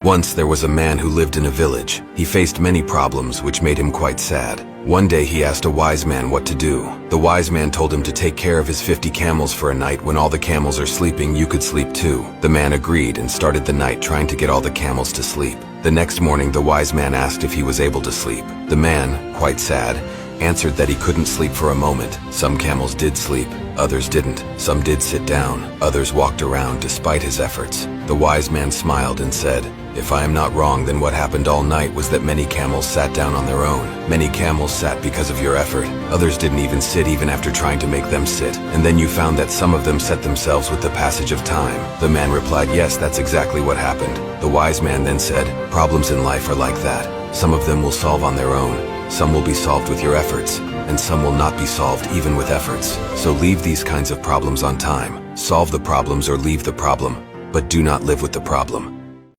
Once there was a man who lived in a village. He faced many problems which made him quite sad. One day he asked a wise man what to do. The wise man told him to take care of his 50 camels for a night. When all the camels are sleeping, you could sleep too. The man agreed and started the night trying to get all the camels to sleep. The next morning the wise man asked if he was able to sleep. The man, quite sad, answered that he couldn't sleep for a moment. Some camels did sleep, others didn't. Some did sit down, others walked around despite his efforts. The wise man smiled and said, "If I am not wrong, then what happened all night was that many camels sat down on their own. Many camels sat because of your effort. Others didn't even sit even after trying to make them sit. And then you found that some of them set themselves with the passage of time." The man replied, "Yes, that's exactly what happened." The wise man then said, "Problems in life are like that. Some of them will solve on their own. Some will be solved with your efforts, and some will not be solved even with efforts. So leave these kinds of problems on time. Solve the problems or leave the problem, but do not live with the problem."